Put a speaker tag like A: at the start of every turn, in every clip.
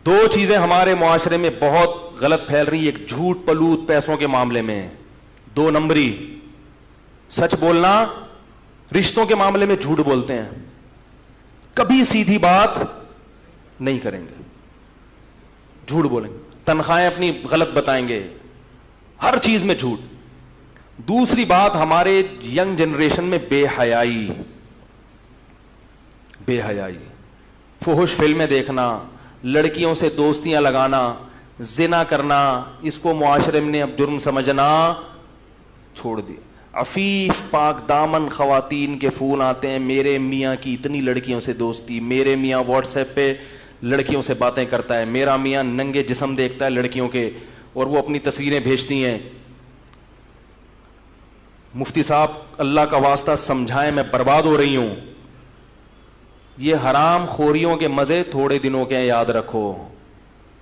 A: دو چیزیں ہمارے معاشرے میں بہت غلط پھیل رہی ہیں. ایک جھوٹ پلوت پیسوں کے معاملے میں, دو نمبری. سچ بولنا, رشتوں کے معاملے میں جھوٹ بولتے ہیں, کبھی سیدھی بات نہیں کریں گے, جھوٹ بولیں گے, تنخواہیں اپنی غلط بتائیں گے, ہر چیز میں جھوٹ. دوسری بات, ہمارے ینگ جنریشن میں بے حیائی, بے حیائی, فحش فلمیں دیکھنا, لڑکیوں سے دوستیاں لگانا, زنا کرنا, اس کو معاشرے میں اب جرم سمجھنا چھوڑ دیا. عفیف پاک دامن خواتین کے فون آتے ہیں, میرے میاں کی اتنی لڑکیوں سے دوستی, میرے میاں واٹس ایپ پہ لڑکیوں سے باتیں کرتا ہے, میرا میاں ننگے جسم دیکھتا ہے لڑکیوں کے اور وہ اپنی تصویریں بھیجتی ہیں. مفتی صاحب اللہ کا واسطہ سمجھائیں, میں برباد ہو رہی ہوں. یہ حرام خوریوں کے مزے تھوڑے دنوں کے ہیں, یاد رکھو,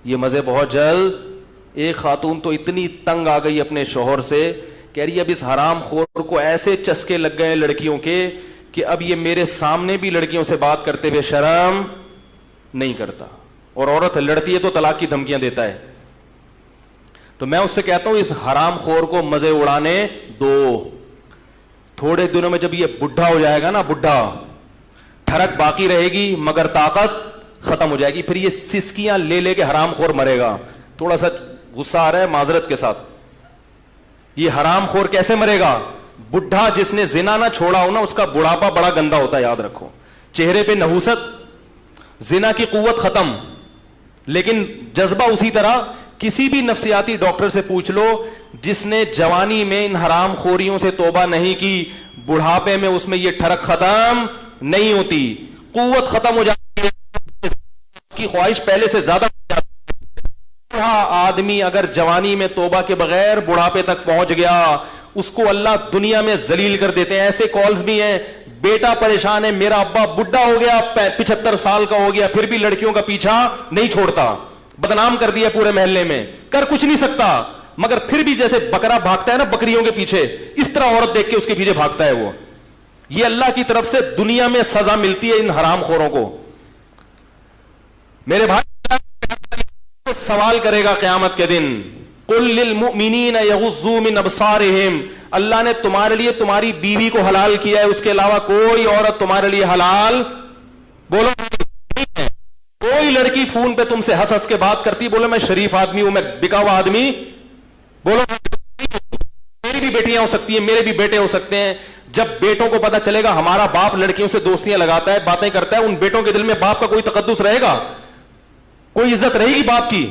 A: یہ مزے بہت جلد. ایک خاتون تو اتنی تنگ آ گئی اپنے شوہر سے, کہہ رہی اب اس حرام خور کو ایسے چسکے لگ گئے لڑکیوں کے کہ اب یہ میرے سامنے بھی لڑکیوں سے بات کرتے ہوئے شرم نہیں کرتا, اور عورت لڑتی ہے تو طلاق کی دھمکیاں دیتا ہے. تو میں اس سے کہتا ہوں اس حرام خور کو مزے اڑانے دو. تھوڑے دنوں میں جب یہ بڈھا ہو جائے گا نا, بڈھا, ٹھڑک باقی رہے گی مگر طاقت ختم ہو جائے گی, پھر یہ سسکیاں لے لے کے حرام خور مرے گا. تھوڑا سا غصہ آ رہا ہے, معذرت کے ساتھ. یہ حرام خور کیسے مرے گا؟ بڈھا جس نے زنا نہ چھوڑا ہو نا, اس کا بڑھاپا بڑا گندا ہوتا ہے, یاد رکھو. چہرے پہ نحوست, زنا کی قوت ختم, لیکن جذبہ اسی طرح. کسی بھی نفسیاتی ڈاکٹر سے پوچھ لو, جس نے جوانی میں ان حرام خوریوں سے توبہ نہیں کی, بڑھاپے میں اس میں یہ ٹھڑک ختم نہیں ہوتی, قوت ختم ہو جاتی ہے, کی خواہش پہلے سے زیادہ. آدمی اگر جوانی میں توبہ کے بغیر بڑھاپے تک پہنچ گیا, اس کو اللہ دنیا میں ذلیل کر دیتے ہیں. ایسے کالز بھی ہیں, بیٹا پریشان ہے, میرا ابا بڈھا ہو گیا, 75 سال کا ہو گیا, پھر بھی لڑکیوں کا پیچھا نہیں چھوڑتا, بدنام کر دیا پورے محلے میں, کر کچھ نہیں سکتا, مگر پھر بھی جیسے بکرا بھاگتا ہے نا بکریوں کے پیچھے, اس طرح عورت دیکھ کے اس کے پیچھے بھاگتا ہے وہ. یہ اللہ کی طرف سے دنیا میں سزا ملتی ہے ان حرام خوروں کو. میرے بھائی سوال کرے گا قیامت کے دن, قل للمؤمنین یغضوا من ابصارہم, اللہ نے تمہارے لیے تمہاری بیوی کو حلال کیا ہے, اس کے علاوہ کوئی عورت تمہارے لیے حلال, بولو نہیں ہے. کوئی لڑکی فون پہ تم سے ہنس ہنس کے بات کرتی, بولو میں شریف آدمی ہوں, میں بکا ہوا آدمی, بولو میری بھی بیٹیاں ہو سکتی ہیں, میرے بھی بیٹے ہو سکتے ہیں. جب بیٹوں کو پتا چلے گا ہمارا باپ لڑکیوں سے دوستیاں لگاتا ہے, باتیں کرتا ہے, ان بیٹوں کے دل میں باپ کا کوئی تقدس رہے گا, کوئی عزت رہے گی باپ کی؟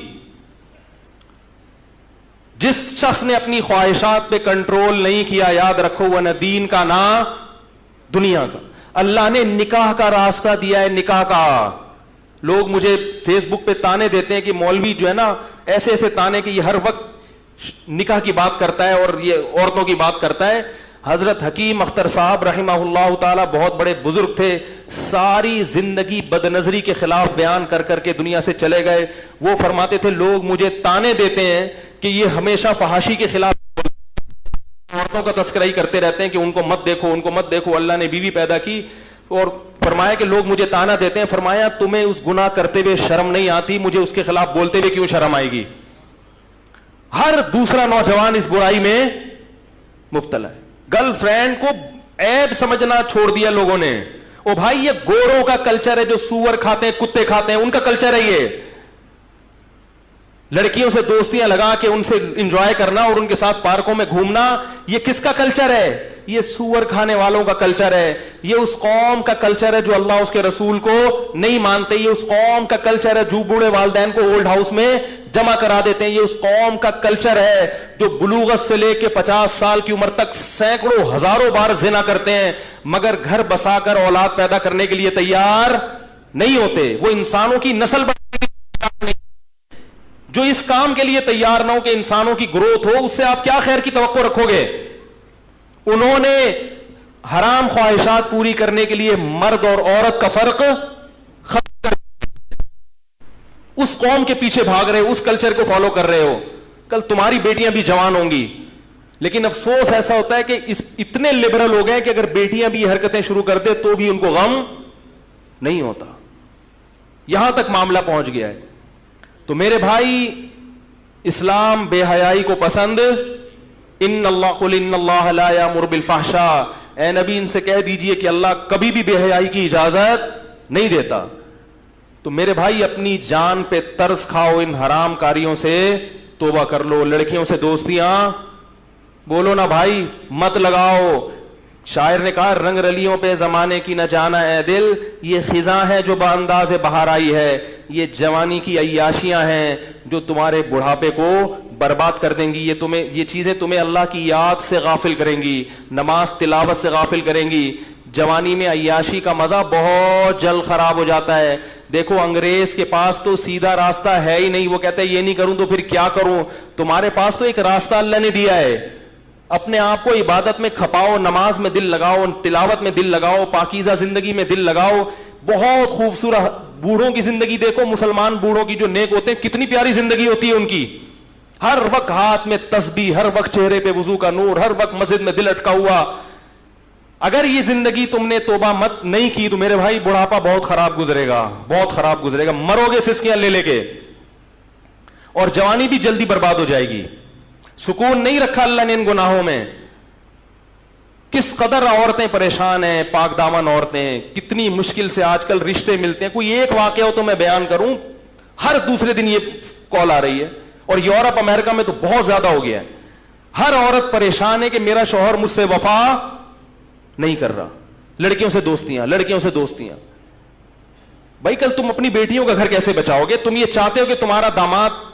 A: جس شخص نے اپنی خواہشات پہ کنٹرول نہیں کیا, یاد رکھو وہ نہ دین کا نہ دنیا کا. اللہ نے نکاح کا راستہ دیا ہے, نکاح کا. لوگ مجھے فیس بک پہ تانے دیتے ہیں کہ مولوی جو ہے نا ایسے ایسے تانے کہ یہ ہر وقت نکاح کی بات کرتا ہے اور یہ عورتوں کی بات کرتا ہے. حضرت حکیم اختر صاحب رحمہ اللہ تعالی بہت بڑے بزرگ تھے, ساری زندگی بد نظری کے خلاف بیان کر کر کے دنیا سے چلے گئے. وہ فرماتے تھے لوگ مجھے تانے دیتے ہیں کہ یہ ہمیشہ فحاشی کے خلاف عورتوں کا تذکرہ ہی کرتے رہتے ہیں کہ ان کو مت دیکھو, ان کو مت دیکھو. اللہ نے بیوی پیدا کی اور فرمایا کہ لوگ مجھے تانا دیتے ہیں. فرمایا تمہیں اس گناہ کرتے ہوئے شرم نہیں آتی, مجھے اس کے خلاف بولتے ہوئے کیوں شرم آئے گی؟ ہر دوسرا نوجوان اس برائی میں مبتلا ہے. گرل فرینڈ کو عیب سمجھنا چھوڑ دیا لوگوں نے. او بھائی یہ گوروں کا کلچر ہے, جو سور کھاتے ہیں, کتے کھاتے ہیں, ان کا کلچر ہے. یہ لڑکیوں سے دوستیاں لگا کے ان سے انجوائے کرنا اور ان کے ساتھ پارکوں میں گھومنا, یہ کس کا کلچر ہے؟ یہ سور کھانے والوں کا کلچر ہے. یہ اس قوم کا کلچر ہے جو اللہ اس کے رسول کو نہیں مانتے. یہ اس قوم کا کلچر ہے جو بوڑھے والدین کو اولڈ ہاؤس میں جمع کرا دیتے ہیں. یہ اس قوم کا کلچر ہے جو بلوغت سے لے کے 50 سال کی عمر تک سینکڑوں ہزاروں بار زنا کرتے ہیں, مگر گھر بسا کر اولاد پیدا کرنے کے لیے تیار نہیں ہوتے. وہ انسانوں کی نسل بنانے کے لیے تیار نہیں. جو اس کام کے لیے تیار نہ ہو کہ انسانوں کی گروتھ ہو, اس سے آپ کیا خیر کی توقع رکھو گے؟ انہوں نے حرام خواہشات پوری کرنے کے لیے مرد اور عورت کا فرق ختم کر اس قوم کے پیچھے بھاگ رہے ہو, اس کلچر کو فالو کر رہے ہو. کل تمہاری بیٹیاں بھی جوان ہوں گی, لیکن افسوس ایسا ہوتا ہے کہ اتنے لبرل ہو گئے کہ اگر بیٹیاں بھی یہ حرکتیں شروع کر دے تو بھی ان کو غم نہیں ہوتا. یہاں تک معاملہ پہنچ گیا ہے. تو میرے بھائی اسلام بے حیائی کو پسند ان اللہ لا یامر بالفحشاء، اے نبی ان سے کہہ دیجئے کہ اللہ کبھی بھی بے حیائی کی اجازت نہیں دیتا. تو میرے بھائی اپنی جان پہ ترس کھاؤ، ان حرام کاریوں سے توبہ کر لو. لڑکیوں سے دوستیاں بولو نا بھائی، مت لگاؤ. شاعر نے کہا رنگ رلیوں پہ زمانے کی نہ جانا اے دل، یہ خزاں ہے جو بانداز بہار آئی ہے. یہ جوانی کی عیاشیاں ہیں جو تمہارے بڑھاپے کو برباد کر دیں گی. یہ چیزیں تمہیں اللہ کی یاد سے غافل کریں گی، نماز تلاوت سے غافل کریں گی. جوانی میں عیاشی کا مزہ بہت جلد خراب ہو جاتا ہے. دیکھو انگریز کے پاس تو سیدھا راستہ ہے ہی نہیں، وہ کہتا ہے یہ نہیں کروں تو پھر کیا کروں. تمہارے پاس تو ایک راستہ اللہ نے دیا ہے. اپنے آپ کو عبادت میں کھپاؤ، نماز میں دل لگاؤ، تلاوت میں دل لگاؤ، پاکیزہ زندگی میں دل لگاؤ. بہت خوبصورت بوڑھوں کی زندگی دیکھو، مسلمان بوڑھوں کی جو نیک ہوتے ہیں کتنی پیاری زندگی ہوتی ہے ان کی. ہر وقت ہاتھ میں تسبیح، ہر وقت چہرے پہ وضو کا نور، ہر وقت مسجد میں دل اٹکا ہوا. اگر یہ زندگی تم نے توبہ مت نہیں کی تو میرے بھائی بڑھاپا بہت خراب گزرے گا، بہت خراب گزرے گا. مرو گے سسکیاں لے لے کے، اور جوانی بھی جلدی برباد ہو جائے گی. سکون نہیں رکھا اللہ نے ان گناہوں میں. کس قدر عورتیں پریشان ہیں، پاک دامن عورتیں، کتنی مشکل سے آج کل رشتے ملتے ہیں. کوئی ایک واقعہ ہو تو میں بیان کروں، ہر دوسرے دن یہ کال آ رہی ہے. اور یورپ امریکہ میں تو بہت زیادہ ہو گیا ہے. ہر عورت پریشان ہے کہ میرا شوہر مجھ سے وفا نہیں کر رہا. لڑکیوں سے دوستیاں، لڑکیوں سے دوستیاں. بھائی کل تم اپنی بیٹیوں کا گھر کیسے بچاؤ گے؟ تم یہ چاہتے ہو کہ تمہارا داماد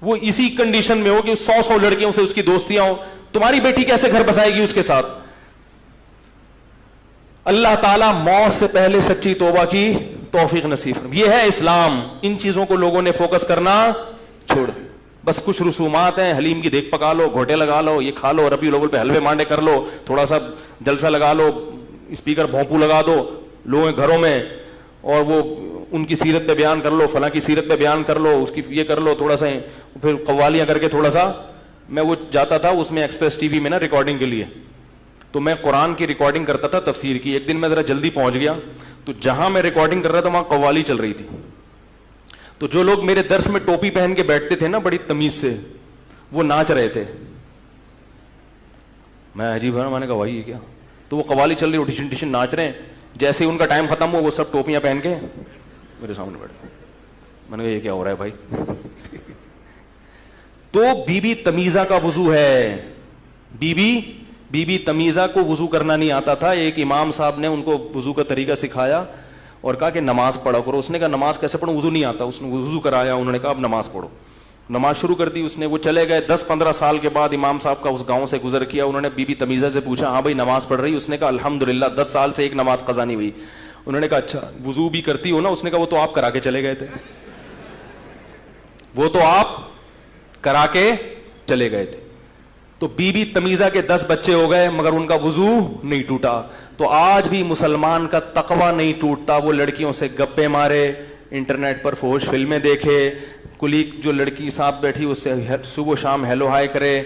A: وہ اسی کنڈیشن میں ہو کہ 100 لڑکیوں سے اس کی دوستیاں ہو؟ تمہاری بیٹی کیسے گھر بسائے گی اس کے ساتھ؟ اللہ تعالیٰ موت سے پہلے سچی توبہ کی توفیق نصیب فرمائے. یہ ہے اسلام. ان چیزوں کو لوگوں نے فوکس کرنا چھوڑ دیا. بس کچھ رسومات ہیں، حلیم کی دیکھ پکا لو، گھوٹے لگا لو، یہ کھا لو، ربیع الاول پہ حلوے مانڈے کر لو، تھوڑا سا جلسہ لگا لو، اسپیکر بھونپو لگا دو لوگوں کے گھروں میں، اور وہ ان کی سیرت پہ بیان کر لو، فلاں کی سیرت پہ بیان کر لو، اس کی یہ کر لو تھوڑا سا، پھر قوالیاں کر کے تھوڑا سا. میں وہ جاتا تھا اس میں ایکسپریس ٹی وی میں نا ریکارڈنگ کے لیے، تو میں قرآن کی ریکارڈنگ کرتا تھا تفسیر کی. ایک دن میں ذرا جلدی پہنچ گیا تو جہاں میں ریکارڈنگ کر رہا تھا وہاں قوالی چل رہی تھی. تو جو لوگ میرے درس میں ٹوپی پہن کے بیٹھتے تھے نا بڑی تمیز سے، وہ ناچ رہے تھے. میں عجیب ہے نا، میں نے کہا بھائی یہ کیا؟ تو وہ قوالی چل رہی، ڈیشن ڈیشن ناچ رہے ہیں. جیسے ہی ان کا ٹائم ختم ہوا وہ سب ٹوپیاں پہن کے میرے سامنے بیٹھے. میں نے کہا یہ کیا ہو رہا ہے بھائی؟ تو بی بی تمیزہ کا وضو ہے. بی بی تمیزہ کو وضو کرنا نہیں آتا تھا. ایک امام صاحب نے ان کو وضو کا طریقہ سکھایا اور کہا کہ نماز پڑھا کرو. اس نے کہا نماز کیسے پڑھوں، وضو نہیں آتا. اس نے وضو کرایا، انہوں نے کہا اب نماز پڑھو. نماز شروع کر دی اس نے. وہ چلے گئے. 10-15 سال کے بعد امام صاحب کا اس گاؤں سے گزر کیا. انہوں نے بی بی تمیزہ سے پوچھا ہاں بھائی نماز پڑھ رہی؟ اس نے کہا الحمدللہ 10 سال سے ایک نماز قضا نہیں ہوئی. انہوں نے کہا اچھا وضو بھی کرتی ہو نا؟ اس نے کہا وہ تو آپ کرا کے چلے گئے تھے، وہ تو آپ کرا کے چلے گئے تھے. تو بی بی تمیزہ کے 10 بچے ہو گئے مگر ان کا وضو نہیں ٹوٹا. تو آج بھی مسلمان کا تقوی نہیں ٹوٹتا. وہ لڑکیوں سے گپے مارے، انٹرنیٹ پر فحش فلمیں دیکھے، کلیگ جو لڑکی ساتھ بیٹھی اس سے صبح و شام ہیلو ہائی کرے،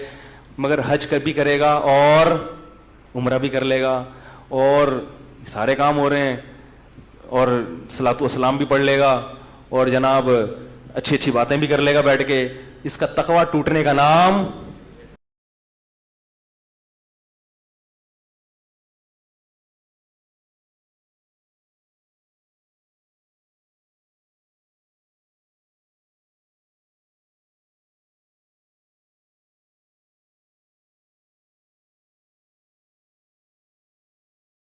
A: مگر حج بھی کرے گا اور عمرہ بھی کر لے گا اور سارے کام ہو رہے ہیں، اور صلاۃ و سلام بھی پڑھ لے گا، اور جناب اچھی اچھی باتیں بھی کر لے گا بیٹھ کے. اس کا تقوی ٹوٹنے کا نام